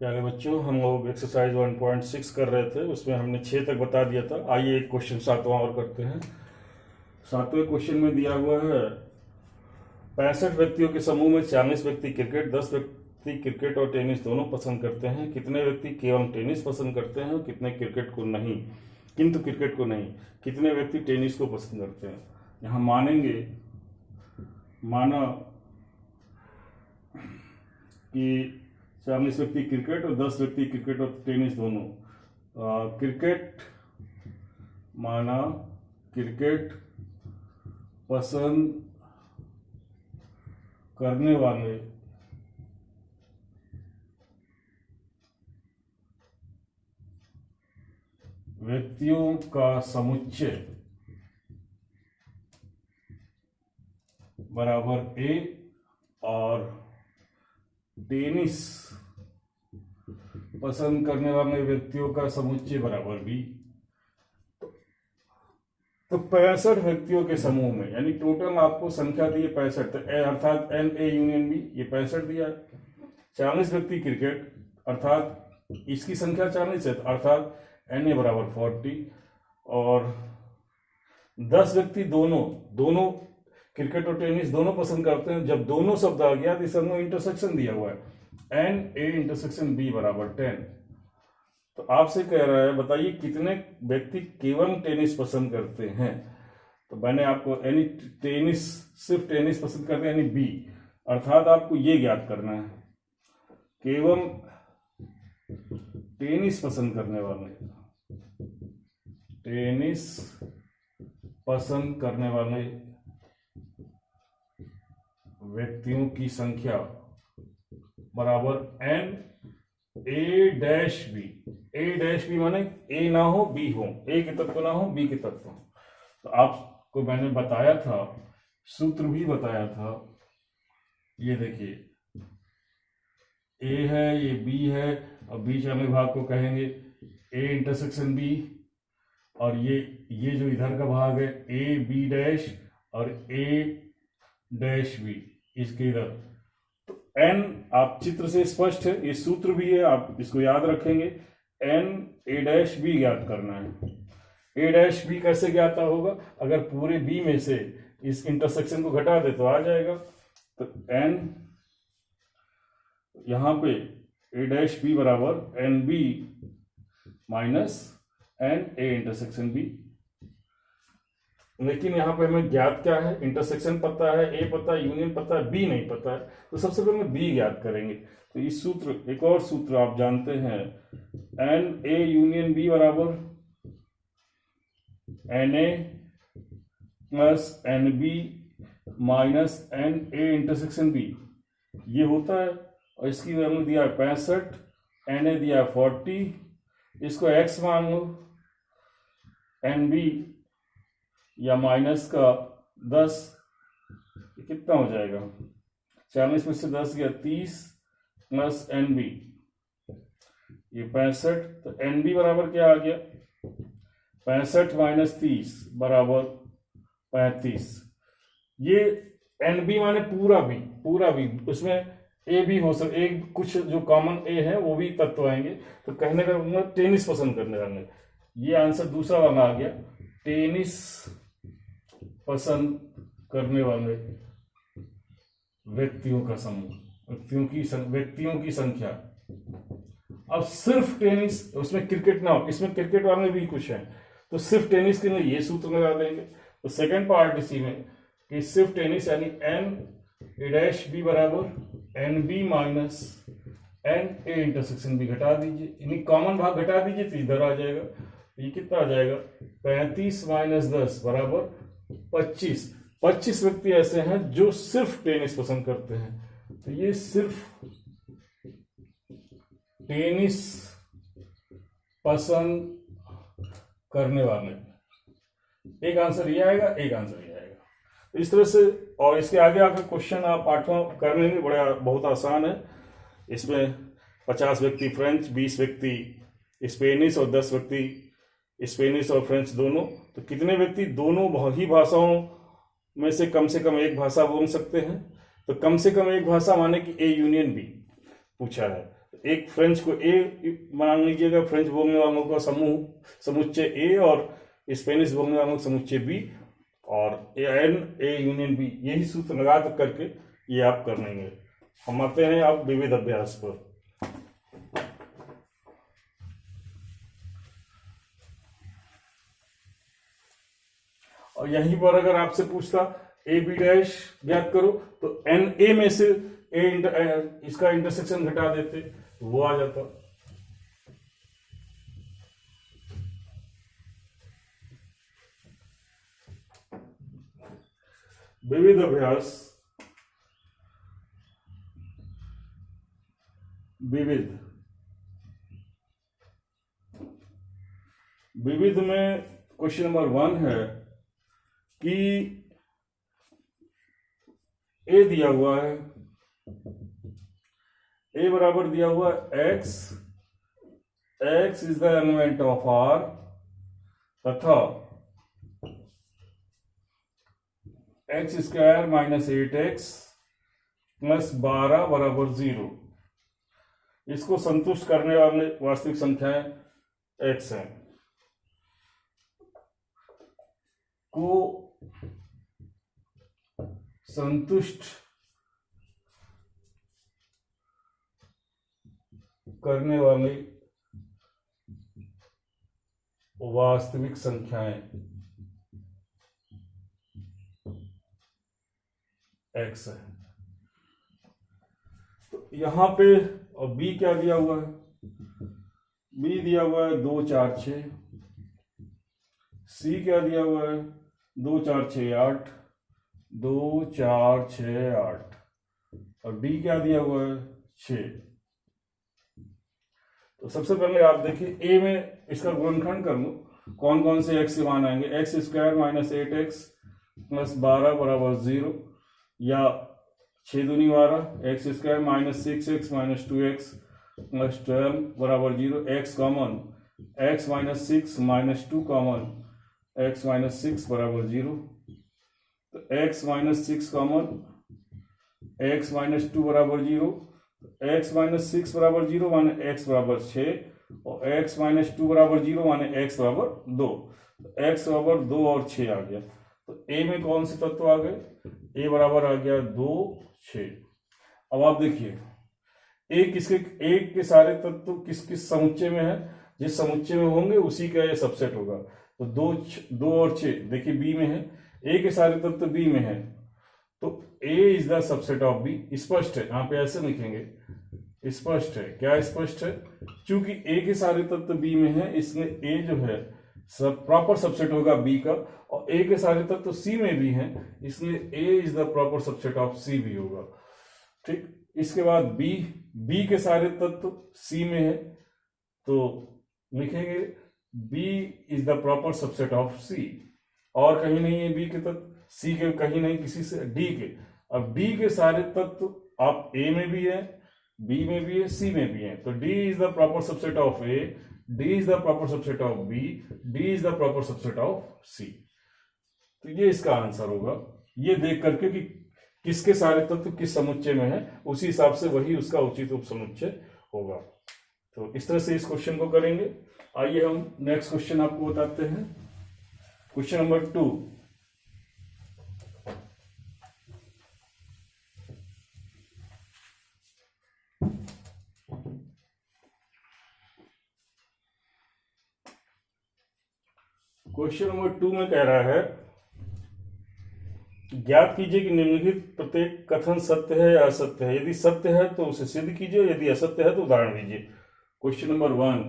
प्यारे बच्चों, हम लोग एक्सरसाइज 1.6 कर रहे थे। उसमें हमने 6 तक बता दिया था। आइए एक क्वेश्चन सातवां और करते हैं। सातवें क्वेश्चन में दिया हुआ है 65 व्यक्तियों के समूह में 40 व्यक्ति क्रिकेट, 10 व्यक्ति क्रिकेट और टेनिस दोनों पसंद करते हैं। कितने व्यक्ति केवल टेनिस पसंद करते हैं और कितने क्रिकेट को नहीं, किंतु क्रिकेट को नहीं। कितने व्यक्ति टेनिस को पसंद करते हैं। यहाँ माना कि 40 व्यक्ति क्रिकेट और 10 व्यक्ति क्रिकेट और टेनिस दोनों। क्रिकेट पसंद करने वाले व्यक्तियों का समुच्चय बराबर ए और टेनिस पसंद करने वाले व्यक्तियों का समुच्चय बराबर बी। तो 65 व्यक्तियों के समूह में, यानी टोटल आपको संख्या दी है 65, तो अर्थात एन ए यूनियन बी, ये 65 दिया है। 40 व्यक्ति क्रिकेट, अर्थात इसकी संख्या 40 है, अर्थात एन ए बराबर 40। और 10 व्यक्ति दोनों क्रिकेट और टेनिस दोनों पसंद करते हैं। जब दोनों शब्द आ गया तो इस में इंटरसेक्शन दिया हुआ है, एन ए इंटरसेक्शन बी बराबर 10। तो आपसे कह रहा है बताइए कितने व्यक्ति केवल टेनिस पसंद करते हैं। तो मैंने आपको यानी टेनिस, सिर्फ टेनिस पसंद करते हैं यानी बी, अर्थात आपको ये ज्ञात करना है केवल टेनिस पसंद करने वाले, टेनिस पसंद करने वाले व्यक्तियों की संख्या बराबर N A dash B. A dash B माने ए ना हो बी हो, ए के तत्व ना हो बी के तत्व हो। तो आपको मैंने बताया था, सूत्र भी बताया था, ये देखिए ए है, ये बी है, और बीच वाले भाग को कहेंगे ए इंटरसेक्शन बी, और ये जो इधर का भाग है ए बी डैश और ए डैश बी, इसके इधर। तो एन आप चित्र से स्पष्ट है, ये सूत्र भी है, आप इसको याद रखेंगे। एन ए डैश बी ज्ञात करना है। ए डैश बी कैसे ज्ञात होगा, अगर पूरे बी में से इस इंटरसेक्शन को घटा दे तो आ जाएगा। तो एन यहां पे ए डैश बी बराबर N B minus N A intersection B. लेकिन यहाँ पे हमें ज्ञात क्या है, इंटरसेक्शन पता है, ए पता है, यूनियन पता है, बी नहीं पता है। तो सबसे पहले बी ज्ञात करेंगे। तो इस सूत्र, एक और सूत्र आप जानते हैं, एन ए यूनियन बी बराबर N A plus N B minus N A intersection B, ये होता है। और इसकी वैल्यू दिया है 65, एन ए दिया है 40, इसको एक्स मान लो, एन बी या माइनस का 10, कितना हो जाएगा, 40 में से 10 गया 30 प्लस एन बी, ये 65। तो एन बी बराबर क्या आ गया, 65 माइनस 30 बराबर 35। ये एन बी माने पूरा भी, उसमें ए भी हो सकता, एक कुछ जो कॉमन ए है वो भी तत्व आएंगे। तो कहने का मतलब टेनिस पसंद करने वाले, ये आंसर दूसरा वाला आ गया, टेनिस पसंद करने वाले व्यक्तियों का समूह, व्यक्तियों की संख्या। अब सिर्फ टेनिस, उसमें क्रिकेट ना हो, इसमें क्रिकेट वाले भी कुछ है, तो सिर्फ टेनिस के लिए ये सूत्र लगा देंगे। तो सेकंड पार्ट इसी में कि सिर्फ टेनिस यानी एन ए डैश बी बराबर N B minus N A intersection B, घटा दीजिए, यानी कॉमन भाग घटा दीजिए तो इधर आ जाएगा। ये कितना आ जाएगा, 35 माइनस 10 बराबर 25। 25 व्यक्ति ऐसे हैं जो सिर्फ टेनिस पसंद करते हैं। तो ये सिर्फ टेनिस पसंद करने वाले, एक आंसर ये आएगा, एक आंसर ये आएगा। तो इस तरह से, और इसके आगे आकर क्वेश्चन आप 8वां कर लेंगे, बहुत आसान है। इसमें 50 व्यक्ति फ्रेंच, 20 व्यक्ति स्पेनिश और 10 व्यक्ति स्पेनिश और फ्रेंच दोनों। तो कितने व्यक्ति दोनों ही भाषाओं में से कम एक भाषा बोल सकते हैं। तो कम से कम एक भाषा माने कि ए यूनियन बी पूछा है। एक फ्रेंच को ए मान लीजिएगा, फ्रेंच बोलने वालों का समुच्चय ए और स्पेनिश बोलने वालों का समुच्चय बी, और ए यूनियन बी, यही सूत्र लगा करके ये आप कर लेंगे। हम आते हैं आप विविध अभ्यास पर। और यहीं पर अगर आपसे पूछता ए बी डैश ज्ञात करो, तो एन ए में से इसका इंटरसेक्शन घटा देते, वो आ जाता। विविध अभ्यास, विविध में क्वेश्चन नंबर 1 है कि ए दिया हुआ है, ए बराबर दिया हुआ X, X is the element of R, तथा X square minus 8x plus 12 बराबर 0। इसको संतुष्ट करने वाले वास्तविक संख्याएं x हैं, को संतुष्ट करने वाली वास्तविक संख्याएं x है। तो यहां पे और b क्या दिया हुआ है, b दिया हुआ है 2 4 6, c क्या दिया हुआ है 2 4 6 8, 2 4 6 8, और d क्या दिया हुआ है 6। तो सबसे पहले आप देखिए ए में इसका गुणनखंड कर लो, कौन कौन से x के मान आएंगे। X square minus 8x plus 12 बराबर 0, या 6 दूनी 12, x square minus 6x minus 2x plus 12 बराबर 0, x common, x minus 6 minus 2 common, x minus 6 बराबर 0, तो x minus 6 common, x minus 2 बराबर 0, एक्स माइनस 6 बराबर 0 माने एक्स बराबर 6, और एक्स माइनस 2 बराबर 0 माने एक्स बराबर 2, तो एक्स बराबर 2 और 6 आ गया। तो ए में कौन से तत्व आ गए, ए बराबर आ गया 2 6। अब आप देखिए ए के सारे तत्व किस किस समुच्चय में है, जिस समुच्चय में होंगे उसी का ये सबसेट होगा। तो 2 और 6 देखिए बी में है, ए के सारे तत्व बी में है, तो A is the subset of B. स्पष्ट है, यहाँ पे ऐसे लिखेंगे, स्पष्ट है। क्या स्पष्ट है, क्योंकि ए के सारे तत्व बी में है, इसमें ए जो है सब प्रॉपर सबसेट होगा बी का, और ए के सारे तत्व सी में भी हैं, इसलिए A is the proper subset of C भी होगा। ठीक, इसके बाद बी के सारे तत्व सी में है, तो लिखेंगे B is the proper subset of C, और कहीं नहीं है बी के तत्व, सी के कहीं नहीं, किसी से डी के। अब डी के सारे तत्व आप ए में भी है, बी में भी है, सी में भी है, तो D is the proper subset of A, D is the proper subset of B, D is the proper subset of C. तो ये इसका आंसर होगा। ये देख करके कि किसके सारे तत्व किस समुच्चय में है, उसी हिसाब से वही उसका उचित उप समुच्चय होगा। तो इस तरह से इस क्वेश्चन को करेंगे। आइए हम नेक्स्ट क्वेश्चन आपको बताते हैं। क्वेश्चन नंबर 2, क्वेश्चन नंबर 2 में कह रहा है ज्ञात कीजिए कि निम्नलिखित प्रत्येक कथन सत्य है या असत्य है। यदि सत्य है तो उसे सिद्ध कीजिए, यदि असत्य है तो उदाहरण दीजिए। क्वेश्चन नंबर 1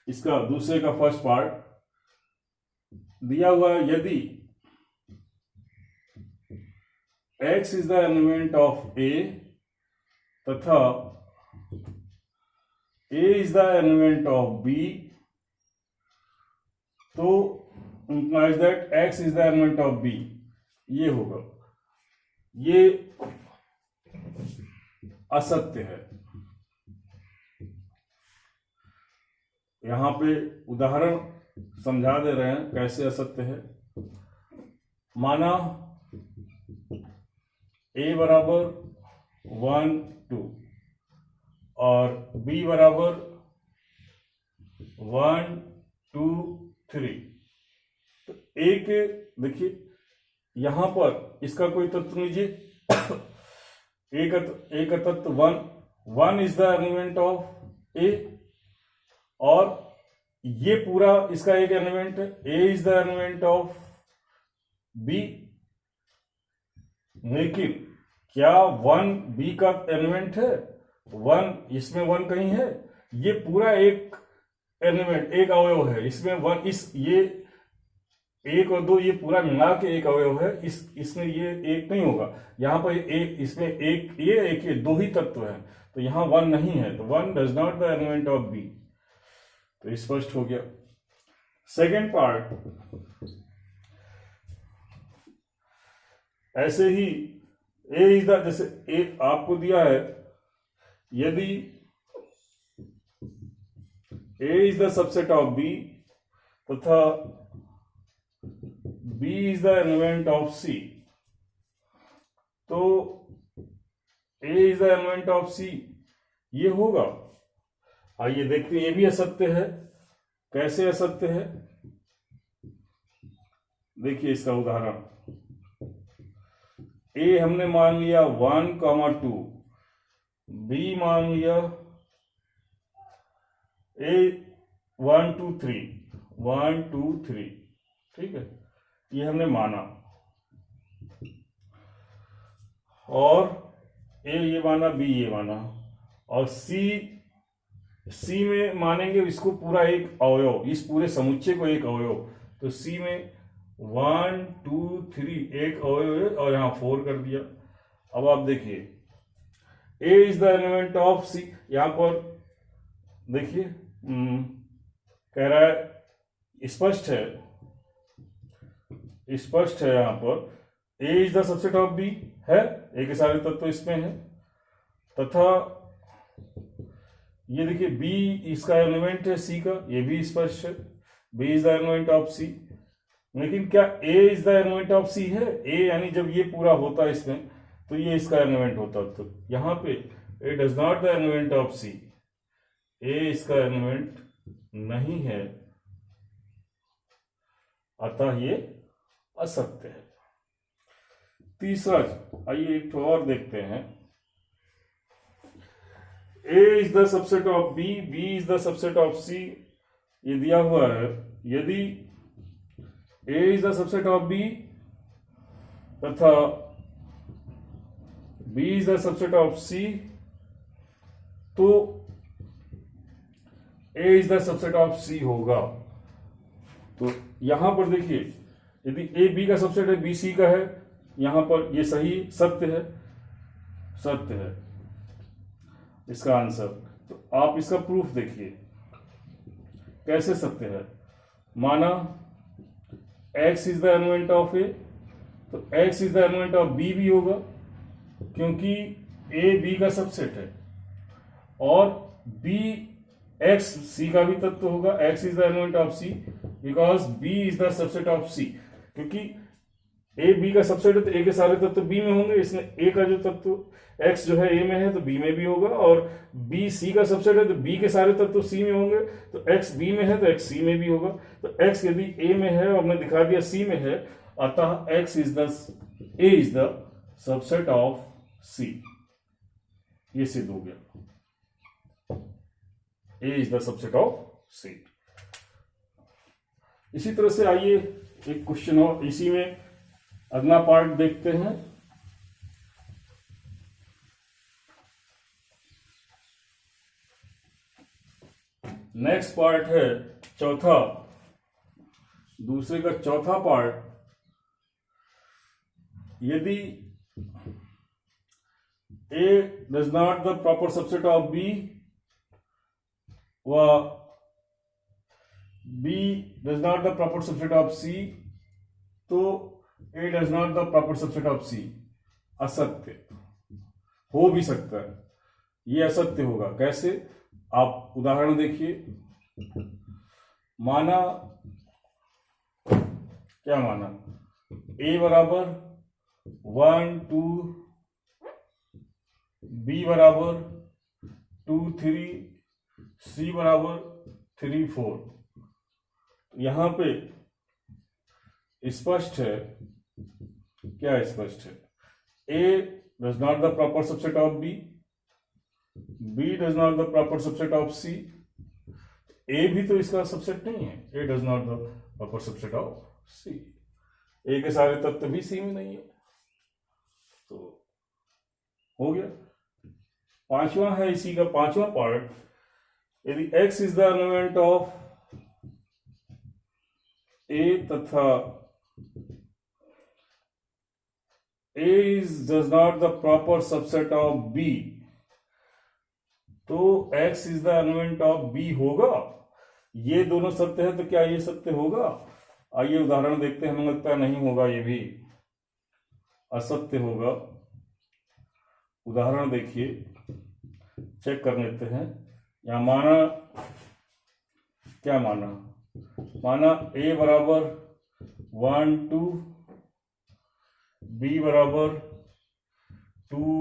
इसका दूसरे का फर्स्ट पार्ट दिया हुआ है, यदि x is the element of A तथा a is the element of b, तो implies that x is the element of b, ये होगा। ये असत्य है। यहां पे उदाहरण समझा दे रहे हैं कैसे असत्य है। माना a बराबर 1 2, और b बराबर 1 2 3। तो एक देखिए यहां पर इसका कोई तत्व लीजिए एक तत्व 1 is the element of A, और ये पूरा इसका एक एलिमेंट है, A is the element of B. लेकिन क्या 1 बी का एलिमेंट है? 1 इसमें 1 कहीं है? ये पूरा एक एलिमेंट एक अवयव है, इसमें 1 ये 1 और 2 ये पूरा मिला के एक अवयव है, इसमें ये एक नहीं होगा। यहां पर एक इसमें एक ये दो ही तत्व है, तो यहां 1 नहीं है, तो 1 does not the element of B. तो स्पष्ट हो गया। सेकेंड पार्ट, ऐसे ही ए इज द, जैसे ए आपको दिया है, यदि A is the subset of B तथा B is the element of C, तो A is the element of C ये होगा। आइए देखते हैं, ये भी असत्य है। कैसे असत्य है? देखिए इसका उदाहरण, ए हमने मान लिया 1, 2, बी मान लिया ए 1 2 3 1 2 3, ठीक है, ये हमने माना। और ए ये माना, बी ये माना, और सी में मानेंगे इसको पूरा एक अवयव, इस पूरे समुच्चय को एक अवयव। तो सी में 1 2 3 एक अवयव है, और यहां 4 कर दिया। अब आप देखिए ए इज द एलिमेंट ऑफ सी, यहां पर देखिए कह रहा है, स्पष्ट है यहां पर A is the subset of B है, ए के सारे तत्व तो इसमें है, तथा ये देखिए बी इसका एलिमेंट है सी का, ये भी स्पष्ट है, B is the element of C. लेकिन क्या A is the element of C है? ए यानी जब ये पूरा होता है इसमें, तो ये इसका एलिमेंट होता, तो यहां पे A does not the element of C, A इसका एलिमेंट नहीं है, अतः ये असत्य है। तीसरा, आइए एक तो और देखते हैं, A is the subset of B, B is the subset of C, ये दिया हुआ है। यदि A is the subset of B तथा B is the subset of C, तो A is the subset of C होगा। तो यहां पर देखिए, यदि ए बी का सबसेट है, बी सी का है, यहां पर ये सही सत्य है इसका आंसर। तो आप इसका प्रूफ देखिए कैसे सत्य है। माना x is the element of A, तो x is the element of B भी होगा, क्योंकि ए बी का सबसेट है, और बी x सी का भी तत्व होगा। x is the element of C because b is the subset of c, क्योंकि ए बी का सबसेट है तो ए के सारे तत्व बी में होंगे, इसमें ए का जो तत्व x जो है ए में है तो बी में भी होगा, और b सी का सबसेट है तो b के सारे तत्व सी में होंगे, तो x बी में है तो x सी में भी होगा। तो x यदि ए में है और हमने दिखा दिया सी में है, अतः x is the A is the subset of C, ये सिद्ध हो गया, A is the subset of C. इसी तरह से आइए एक क्वेश्चन और इसी में अगला पार्ट देखते हैं। नेक्स्ट पार्ट है चौथा, दूसरे का चौथा पार्ट। यदि A does not the proper subset of B व B does not the proper subset of C, तो A does not the proper subset of C असत्य हो भी सकता है, ये असत्य होगा। कैसे? आप उदाहरण देखिए। माना, क्या माना, A बराबर 1 2, B बराबर 2 3, C बराबर 3 4। यहां पे स्पष्ट है, क्या स्पष्ट है? A does not the proper subset of B, B does not the proper subset of C, A भी तो इसका सबसेट नहीं है, A does not the proper subset of C, A के सारे तत्व भी C में नहीं है। तो हो गया। पांचवा है इसी का पांचवा पार्ट, यदि X is the element of A तथा A does not the proper subset of B, तो X is the element of B होगा। ये दोनों सत्य है तो क्या ये सत्य होगा? आइए उदाहरण देखते हैं। हमें लगता है नहीं होगा, ये भी असत्य होगा। उदाहरण देखिए, चेक कर लेते हैं। यहां माना, क्या माना? माना A बराबर 1 2, B बराबर 2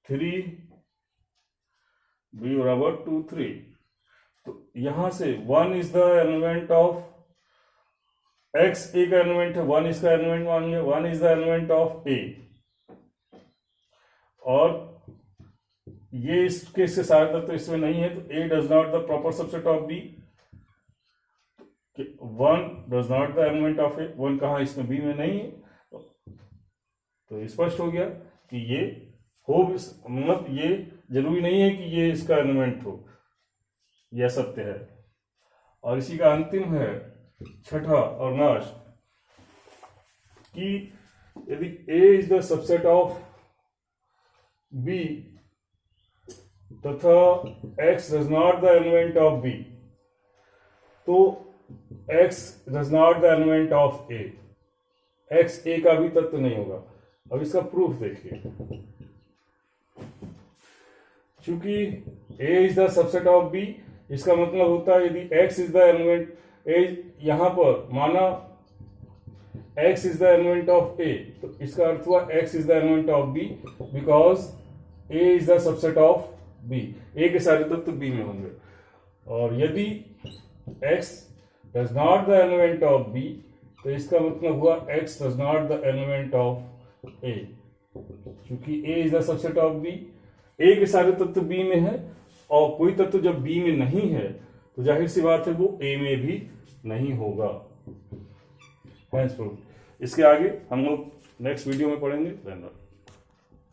3, B बराबर 2 3। तो यहां से 1 is the element of X, A का एलिमेंट है, 1 इसका एलिमेंट मान लिया, 1 is the element of A, और ये इसके सारे तत्व इसमें नहीं है, तो A does not the proper subset of B, 1 does not the element of A, 1 कहा इसमें B में नहीं है। तो स्पष्ट हो गया कि ये हो, मतलब ये जरूरी नहीं है कि ये इसका एलिमेंट हो, यह सत्य है। और इसी का अंतिम है छठा और लास्ट, कि यदि A is the subset of B तथा X does not the element of B, तो X does not the element of A, X A का भी तत्व नहीं होगा। अब इसका प्रूफ देखिए, चूंकि A is the subset of B, इसका मतलब होता है यदि X is the element A, यहां पर माना X is the element of A, तो इसका अर्थ हुआ X is the element of B because A is the subset of B, A के सारे तत्व B में होंगे। और यदि X does not the element of B, तो इसका मतलब हुआ X does not the element of A, क्योंकि A is the subset of B, A के सारे तत्व B में है, और कोई तत्व जब B में नहीं है तो जाहिर सी बात है वो A में भी नहीं होगा। इसके आगे हम लोग नेक्स्ट वीडियो में पढ़ेंगे। धन्यवाद।